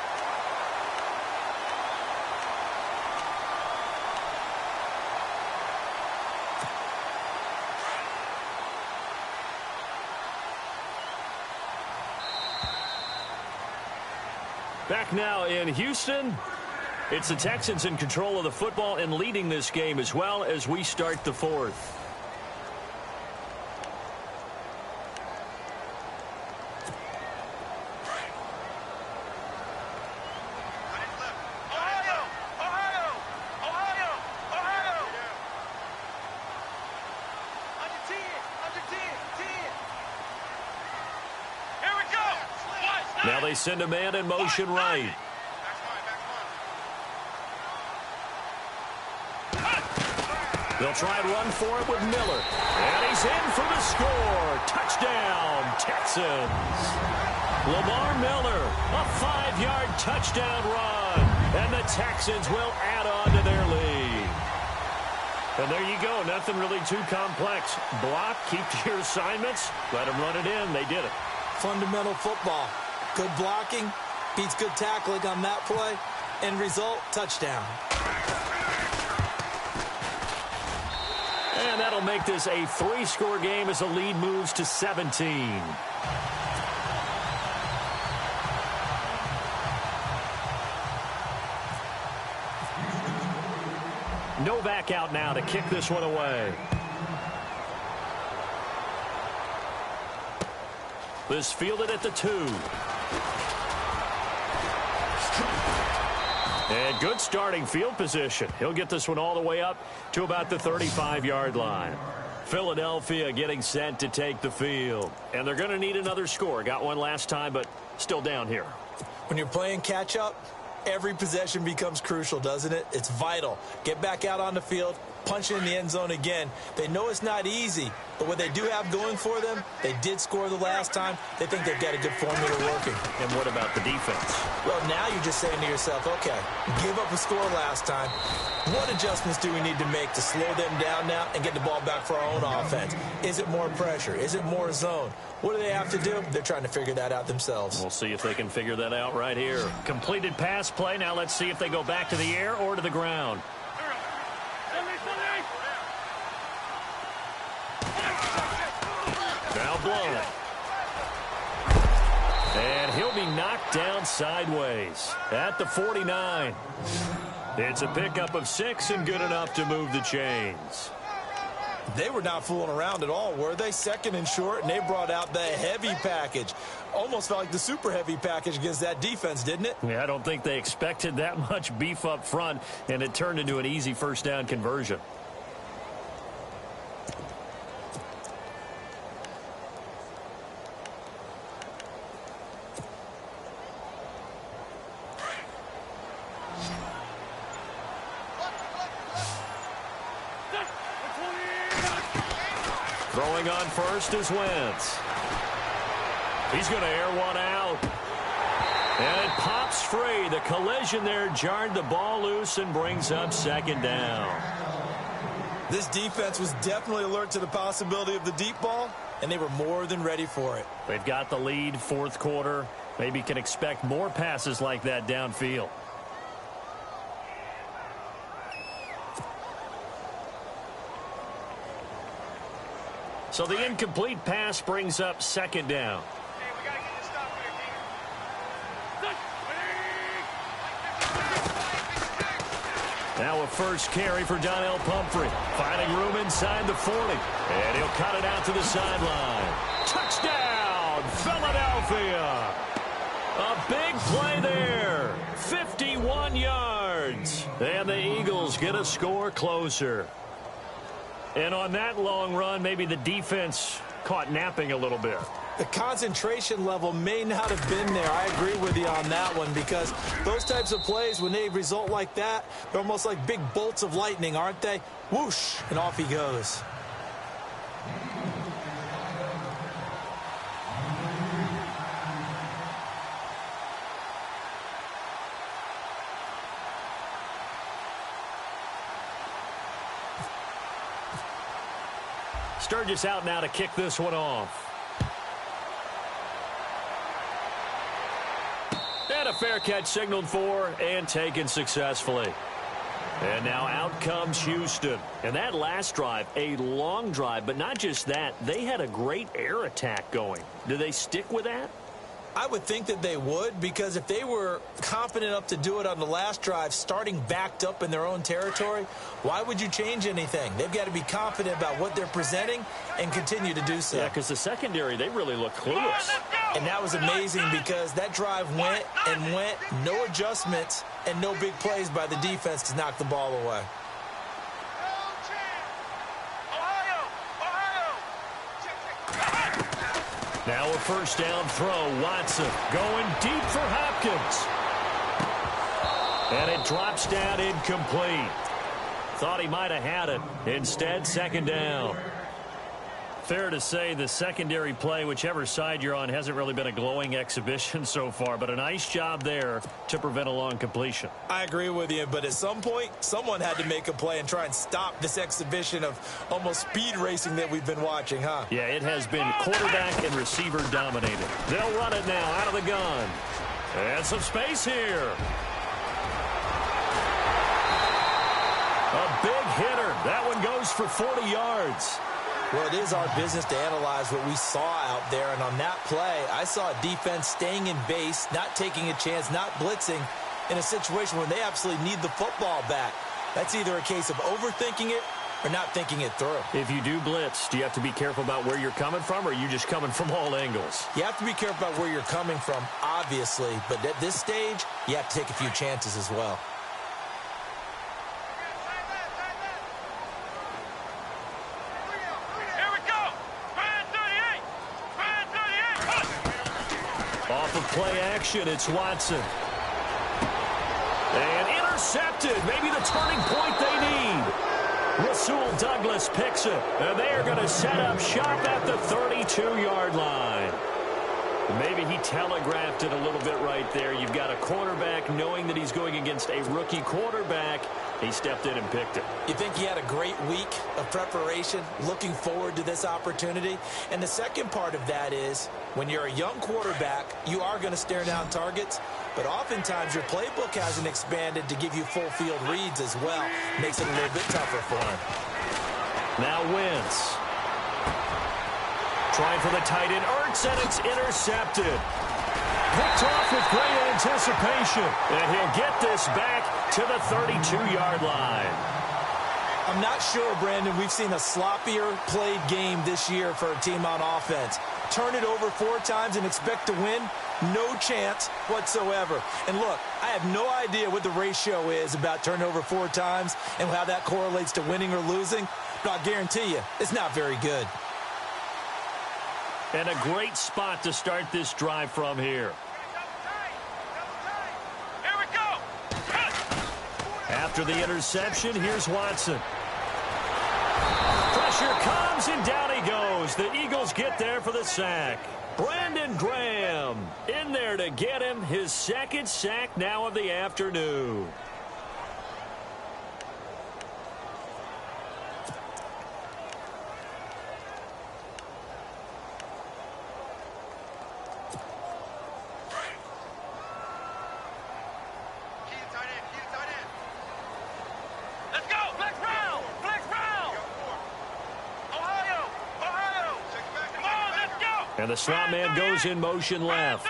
[SPEAKER 1] Back now in Houston. It's the Texans in control of the football and leading this game as well as we start the 4th. Now they send a man in motion right. They'll try and run for it with Miller. And he's in for the score. Touchdown, Texans. Lamar Miller, a 5-yard touchdown run. And the Texans will add on to their lead. And there you go. Nothing really too complex. Block, keep to your assignments, let them run it in. They did it.
[SPEAKER 2] Fundamental football. Good blocking beats good tackling on that play. End result, touchdown.
[SPEAKER 1] And that'll make this a 3-score game as the lead moves to 17. Novak out now to kick this one away. This fielded at the 2. And good starting field position. He'll get this one all the way up to about the 35-yard line. Philadelphia getting set to take the field. And they're going to need another score. Got one last time, but still down here.
[SPEAKER 2] When you're playing catch-up, every possession becomes crucial, doesn't it? It's vital. Get back out on the field, punch it in the end zone again. They know it's not easy, but what they do have going for them, they did score the last time. They think they've got a good formula working.
[SPEAKER 1] And what about the defense?
[SPEAKER 2] Well, now you're just saying to yourself, okay, give up a score last time. What adjustments do we need to make to slow them down now and get the ball back for our own offense? Is it more pressure? Is it more zone? What do they have to do? They're trying to figure that out themselves.
[SPEAKER 1] We'll see if they can figure that out right here. Completed pass play. Now let's see if they go back to the air or to the ground. Now blown. And he'll be knocked down sideways at the 49. It's a pickup of 6 and good enough to move the chains.
[SPEAKER 2] They were not fooling around at all, were they? Second and short, and they brought out the heavy package. Almost felt like the super heavy package against that defense, didn't it?
[SPEAKER 1] Yeah, I don't think they expected that much beef up front, and it turned into an easy first down conversion. Throwing on first is Wentz. He's going to air one out. And it pops free. The collision there jarred the ball loose and brings up second down.
[SPEAKER 2] This defense was definitely alert to the possibility of the deep ball, and they were more than ready for it.
[SPEAKER 1] They've got the lead, fourth quarter. Maybe can expect more passes like that downfield. So the incomplete pass brings up second down.
[SPEAKER 4] Hey, we got to get this stop here,
[SPEAKER 1] Now a first carry for Donnell Pumphrey. Finding room inside the 40. And he'll cut it out to the sideline. Touchdown, Philadelphia. A big play there. 51 yards. And the Eagles get a score closer. And on that long run, maybe the defense caught napping a little bit.
[SPEAKER 2] The concentration level may not have been there. I agree with you on that one, because those types of plays, when they result like that, they're almost like big bolts of lightning, aren't they? Whoosh, and off he goes.
[SPEAKER 1] Sturgis out now to kick this one off. And a fair catch signaled for and taken successfully. And now out comes Houston. And that last drive, a long drive, but not just that. They had a great air attack going. Do they stick with that?
[SPEAKER 2] I would think that they would, because if they were confident enough to do it on the last drive, starting backed up in their own territory, why would you change anything? They've got to be confident about what they're presenting and continue to do so.
[SPEAKER 1] Yeah, because the secondary, they really look clueless.
[SPEAKER 2] And that was amazing, because that drive went and went, no adjustments and no big plays by the defense to knock the ball away.
[SPEAKER 1] Now a first down throw. Watson going deep for Hopkins. And it drops down incomplete. Thought he might have had it. Instead, second down. Fair to say the secondary play, whichever side you're on, hasn't really been a glowing exhibition so far, but a nice job there to prevent a long completion.
[SPEAKER 2] I agree with you, but at some point, someone had to make a play and try and stop this exhibition of almost speed racing that we've been watching, huh?
[SPEAKER 1] Yeah, it has been quarterback and receiver dominated. They'll run it now out of the gun. And some space here. A big hitter. That one goes for 40 yards.
[SPEAKER 2] Well, it is our business to analyze what we saw out there, and on that play, I saw a defense staying in base, not taking a chance, not blitzing, in a situation where they absolutely need the football back. That's either a case of overthinking it or not thinking it through.
[SPEAKER 1] If you do blitz, do you have to be careful about where you're coming from, or are you just coming from all angles?
[SPEAKER 2] You have to be careful about where you're coming from, obviously, but at this stage, you have to take a few chances as well.
[SPEAKER 1] Off of play action, it's Watson. And intercepted. Maybe the turning point they need. Rasul Douglas picks it. And they are going to set up shop at the 32-yard line. Maybe he telegraphed it a little bit right there. You've got a quarterback knowing that he's going against a rookie quarterback. He stepped in and picked it.
[SPEAKER 2] You think he had a great week of preparation, looking forward to this opportunity? And the second part of that is, when you're a young quarterback, you are going to stare down targets, but oftentimes your playbook hasn't expanded to give you full field reads as well. Makes it a little bit tougher for him.
[SPEAKER 1] Now Wentz. Trying for the tight end, Ertz, and it's intercepted. Picked off with great anticipation. And he'll get this back to the 32-yard line.
[SPEAKER 2] I'm not sure, Brandon, we've seen a sloppier played game this year for a team on offense. Turn it over 4 times and expect to win? No chance whatsoever. And look, I have no idea what the ratio is about turnover 4 times and how that correlates to winning or losing, but I guarantee you, it's not very good.
[SPEAKER 1] And a great spot to start this drive from here.
[SPEAKER 4] Here we go.
[SPEAKER 1] After the interception, here's Watson. Pressure comes, and down he goes. The Eagles get there for the sack. Brandon Graham in there to get him his second sack now of the afternoon. And the slot man goes in motion left.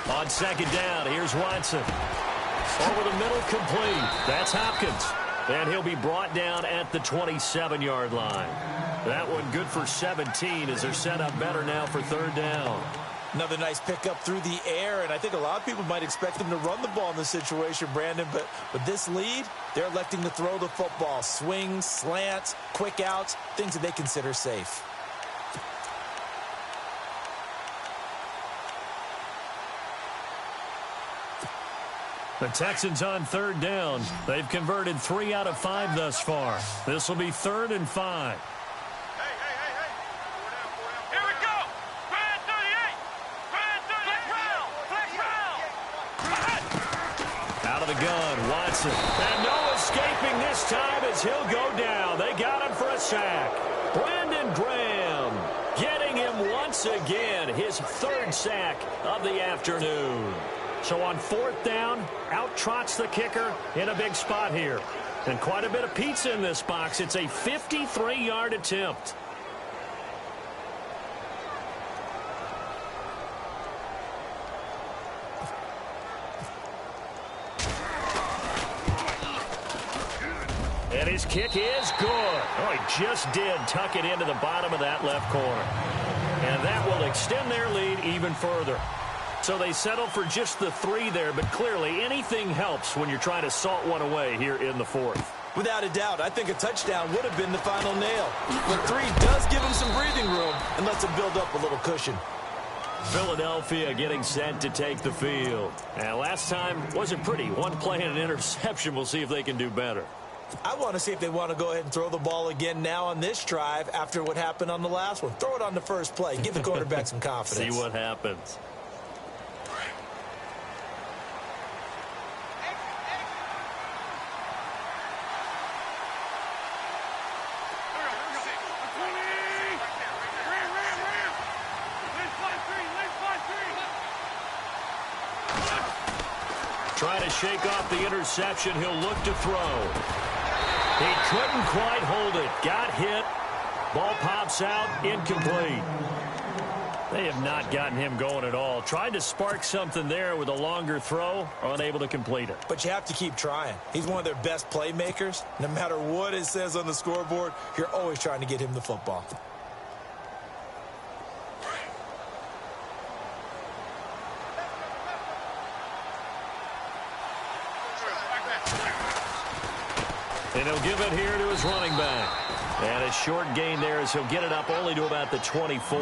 [SPEAKER 1] On second down, here's Watson. Over the middle, complete. That's Hopkins. And he'll be brought down at the 27-yard line. That one good for 17 as they're set up better now for third down.
[SPEAKER 2] Another nice pickup through the air, and I think a lot of people might expect them to run the ball in this situation, Brandon, but with this lead, they're electing to throw the football. Swings, slants, quick outs, things that they consider safe.
[SPEAKER 1] The Texans on third down. They've converted 3 out of 5 thus far. This will be 3rd and 5. Gun, Watson. And no escaping this time as he'll go down. They got him for a sack. Brandon Graham getting him once again, his 3rd sack of the afternoon. So on 4th down, out trots the kicker in a big spot here. And quite a bit of pizza in this box. It's a 53-yard attempt. And his kick is good. Oh, he just did tuck it into the bottom of that left corner. And that will extend their lead even further. So they settle for just the 3 there, but clearly anything helps when you're trying to salt one away here in the 4th.
[SPEAKER 2] Without a doubt, I think a touchdown would have been the final nail. But 3 does give him some breathing room and lets him build up a little cushion.
[SPEAKER 1] Philadelphia getting set to take the field. And last time wasn't pretty. One play and an interception. We'll see if they can do better.
[SPEAKER 2] I want to see if they want to go ahead and throw the ball again now on this drive after what happened on the last one. Throw it on the first play. Give the quarterback some confidence.
[SPEAKER 1] See what happens. Trying to shake off the interception. He'll look to throw. He couldn't quite hold it. Got hit. Ball pops out. Incomplete. They have not gotten him going at all. Tried to spark something there with a longer throw. Unable to complete it.
[SPEAKER 2] But you have to keep trying. He's one of their best playmakers. No matter what it says on the scoreboard, you're always trying to get him the football.
[SPEAKER 1] And he'll give it here to his running back. And a short gain there as he'll get it up only to about the 24.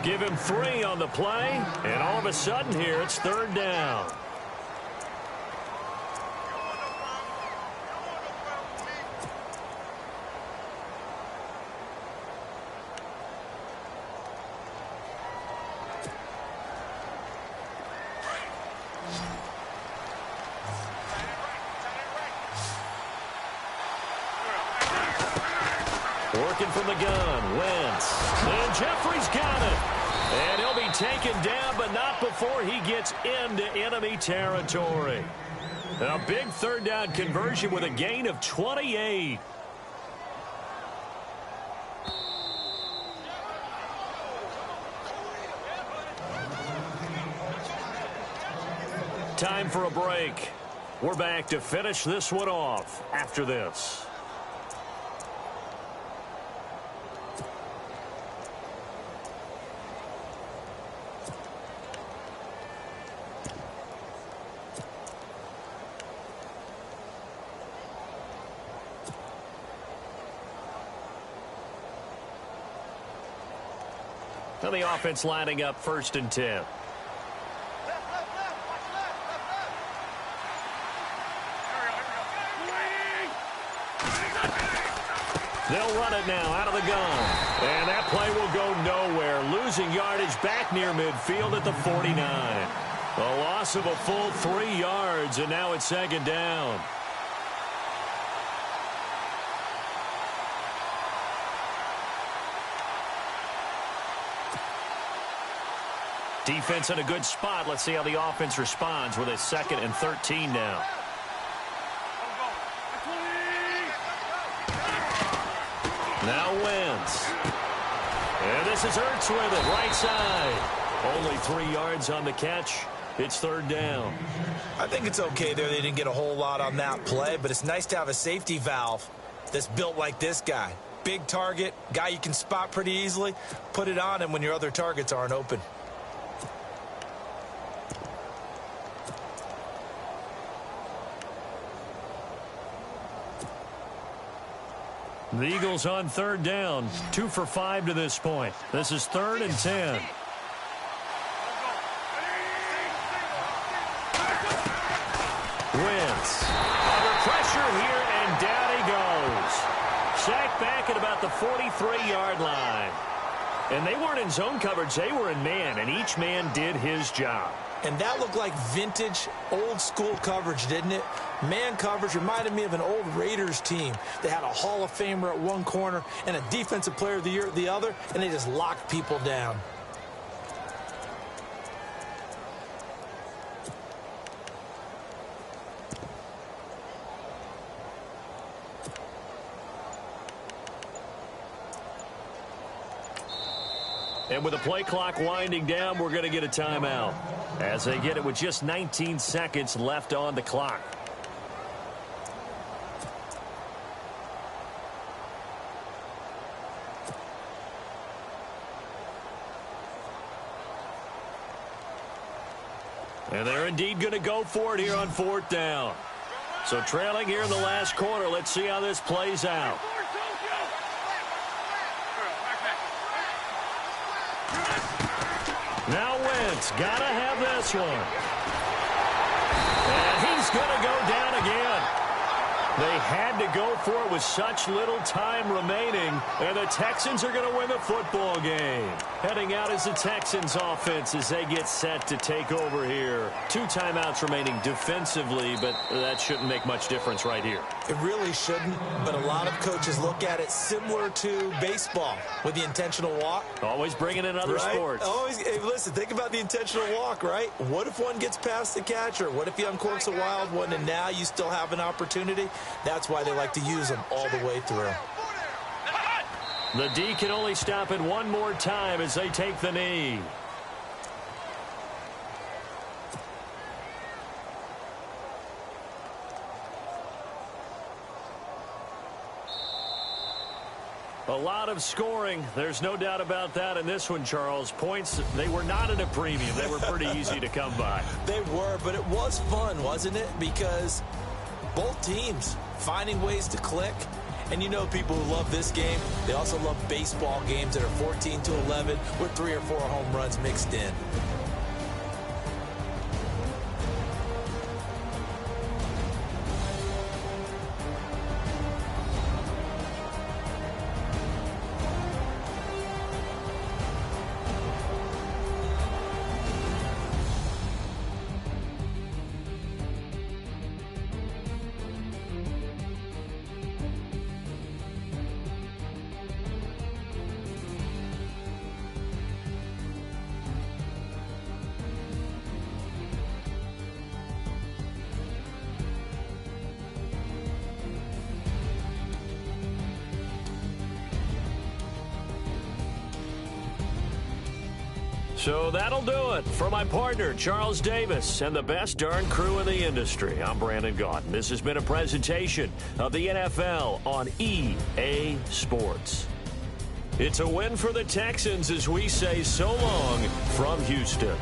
[SPEAKER 1] Give him 3 on the play, and all of a sudden here it's 3rd down. Working from the gun, Wentz. And Jeffrey's got it. And he'll be taken down, but not before he gets into enemy territory. A big 3rd down conversion with a gain of 28. Time for a break. We're back to finish this one off after this. Now the offense lining up 1st and 10. They'll run it now out of the gun. And that play will go nowhere. Losing yardage back near midfield at the 49. A loss of a full 3 yards, and now it's 2nd down. Defense in a good spot. Let's see how the offense responds with a 2nd and 13 now. Now Wentz. And this is Ertz with it, right side. Only 3 yards on the catch. It's 3rd down.
[SPEAKER 2] I think it's okay there. They didn't get a whole lot on that play, but it's nice to have a safety valve that's built like this guy. Big target, guy you can spot pretty easily. Put it on him when your other targets aren't open.
[SPEAKER 1] The Eagles on 3rd down. 2 for 5 to this point. This is 3rd and 10. Wentz. Under pressure here, and down he goes. Sacked back at about the 43-yard line. And they weren't in zone coverage. They were in man, and each man did his job.
[SPEAKER 2] And that looked like vintage, old-school coverage, didn't it? Man coverage reminded me of an old Raiders team. They had a Hall of Famer at one corner and a Defensive Player of the Year at the other, and they just locked people down.
[SPEAKER 1] And with the play clock winding down, we're going to get a timeout as they get it with just 19 seconds left on the clock. And they're indeed going to go for it here on 4th down. So trailing here in the last quarter, let's see how this plays out. Now Wentz, gotta have this one. And he's gonna go down again. They had to go for it with such little time remaining, and the Texans are going to win the football game. Heading out is the Texans offense as they get set to take over here. 2 timeouts remaining defensively, but that shouldn't make much difference right here.
[SPEAKER 2] It really shouldn't, but a lot of coaches look at it similar to baseball with the intentional walk.
[SPEAKER 1] Always bringing in other sports.
[SPEAKER 2] Always. Hey, listen, think about the intentional walk, right? What if one gets past the catcher? What if he uncorks a wild one and now you still have an opportunity? That's why they like to use them all the way through.
[SPEAKER 1] The D can only stop it one more time as they take the knee. A lot of scoring. There's no doubt about that in this one, Charles. Points, they were not in a premium. They were pretty easy to come by.
[SPEAKER 2] They were, but it was fun, wasn't it? Because both teams finding ways to click. And you know people who love this game, they also love baseball games that are 14-11 with 3 or 4 home runs mixed in.
[SPEAKER 1] So that'll do it for my partner, Charles Davis, and the best darn crew in the industry. I'm Brandon Gaudin. This has been a presentation of the NFL on EA Sports. It's a win for the Texans as we say so long from Houston.